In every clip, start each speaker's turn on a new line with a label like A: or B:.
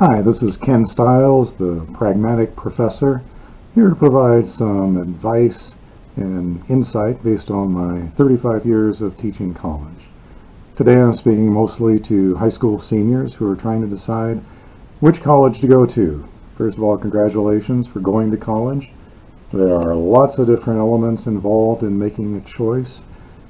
A: Hi, this is Ken Stiles, the Pragmatic Professor, here to provide some advice and insight based on my 35 years of teaching college. Today I'm speaking mostly to high school seniors who are trying to decide which college to go to. First of all, congratulations for going to college. There are lots of different elements involved in making a choice.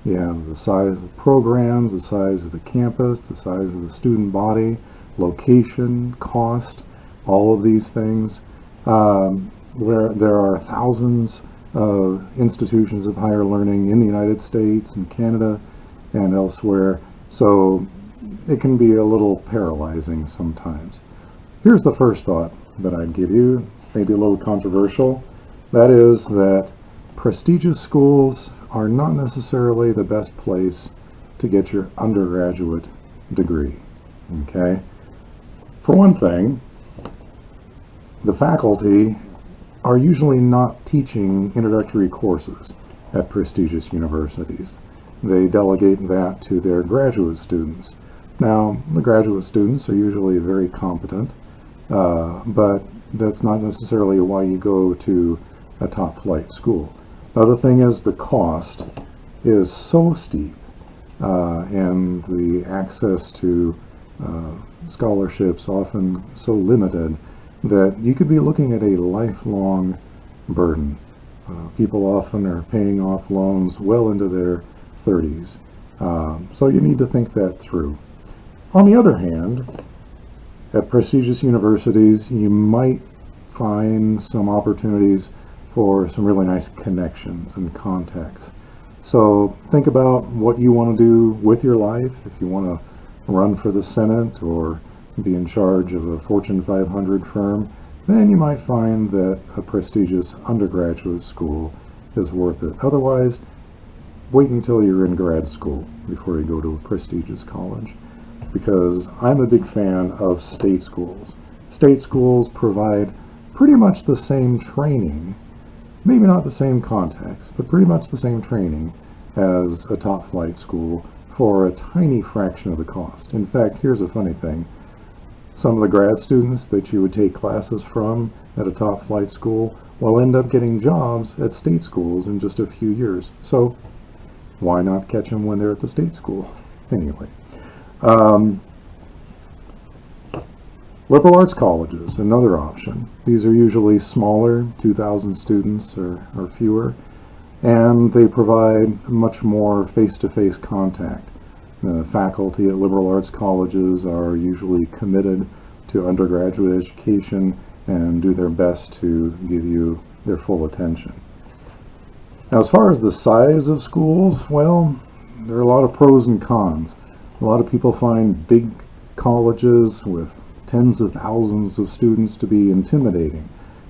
A: You have the size of programs, the size of the campus, the size of the student body, location, cost, all of these things. Where there are thousands of institutions of higher learning in the United States and Canada and elsewhere, so it can be a little paralyzing sometimes. Here's the first thought that I'd give you, maybe a little controversial. That is that prestigious schools are not necessarily the best place to get your undergraduate degree. Okay? For one thing, the faculty are usually not teaching introductory courses at prestigious universities. They delegate that to their graduate students. Now, the graduate students are usually very competent, but that's not necessarily why you go to a top flight school. Another thing is the cost is so steep, and the access to scholarships often so limited that you could be looking at a lifelong burden. People often are paying off loans well into their 30s, so you need to think that through. On the other hand, at prestigious universities you might find some opportunities for some really nice connections and contacts. So think about what you want to do with your life. If you want to run for the Senate or be in charge of a Fortune 500 firm, then you might find that a prestigious undergraduate school is worth it. Otherwise, wait until you're in grad school before you go to a prestigious college, because I'm a big fan of state schools. State schools provide pretty much the same training, maybe not the same context, but pretty much the same training as a top flight school for a tiny fraction of the cost. In fact, here's a funny thing. Some of the grad students that you would take classes from at a top flight school will end up getting jobs at state schools in just a few years. So why not catch them when they're at the state school? Anyway. Liberal arts colleges, another option. These are usually smaller, 2,000 students or fewer, and they provide much more face-to-face contact. The faculty at liberal arts colleges are usually committed to undergraduate education and do their best to give you their full attention. Now, as far as the size of schools, well, there are a lot of pros and cons. A lot of people find big colleges with tens of thousands of students to be intimidating,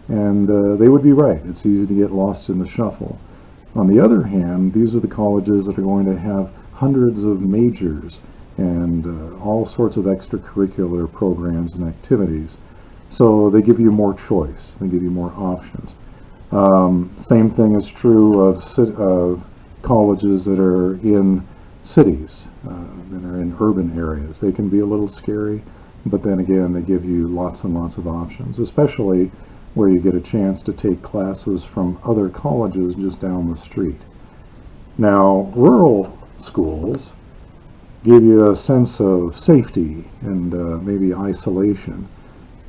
A: and they would be right. It's easy to get lost in the shuffle. On the other hand, these are the colleges that are going to have hundreds of majors and all sorts of extracurricular programs and activities. So they give you more choice, they give you more options. Same thing is true of colleges that are in cities, that are in urban areas. They can be a little scary, but then again, they give you lots and lots of options, especially where you get a chance to take classes from other colleges just down the street. Now, rural schools give you a sense of safety and maybe isolation,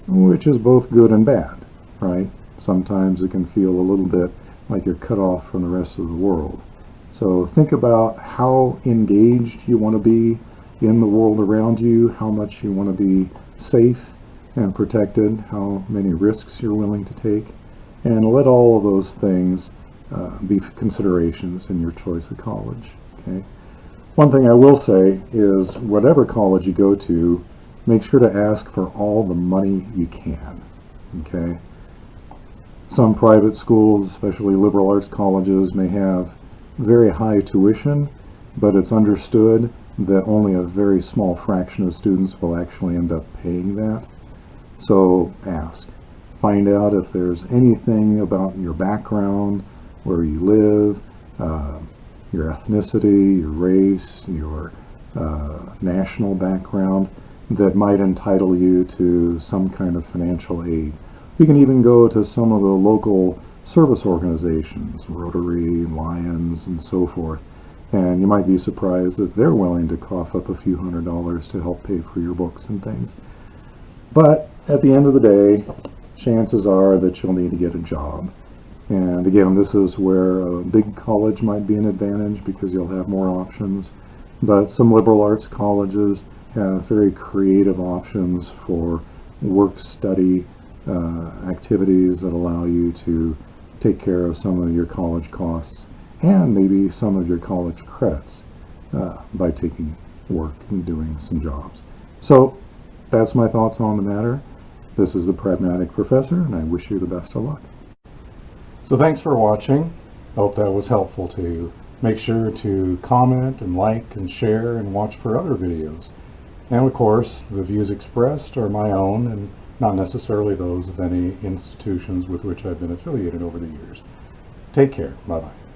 A: which is both good and bad, right? Sometimes it can feel a little bit like you're cut off from the rest of the world. So think about how engaged you want to be in the world around you, how much you want to be safe and protected, how many risks you're willing to take, and let all of those things be considerations in your choice of college. Okay. One thing I will say is, whatever college you go to, make sure to ask for all the money you can. Okay. Some private schools, especially liberal arts colleges, may have very high tuition, but it's understood that only a very small fraction of students will actually end up paying that. So ask. Find out if there's anything about your background, where you live, your ethnicity, your race, your national background. that might entitle you to some kind of financial aid. You can even go to some of the local service organizations, Rotary, Lions, and so forth, and you might be surprised that they're willing to cough up a few $100s to help pay for your books and things. But at the end of the day, chances are that you'll need to get a job. And again, this is where a big college might be an advantage because you'll have more options. But some liberal arts colleges have very creative options for work-study activities that allow you to take care of some of your college costs and maybe some of your college credits by taking work and doing some jobs. So that's my thoughts on the matter. This is the Pragmatic Professor, and I wish you the best of luck. So thanks for watching. I hope that was helpful to you. Make sure to comment and like and share and watch for other videos. And of course, the views expressed are my own and not necessarily those of any institutions with which I've been affiliated over the years. Take care. Bye-bye.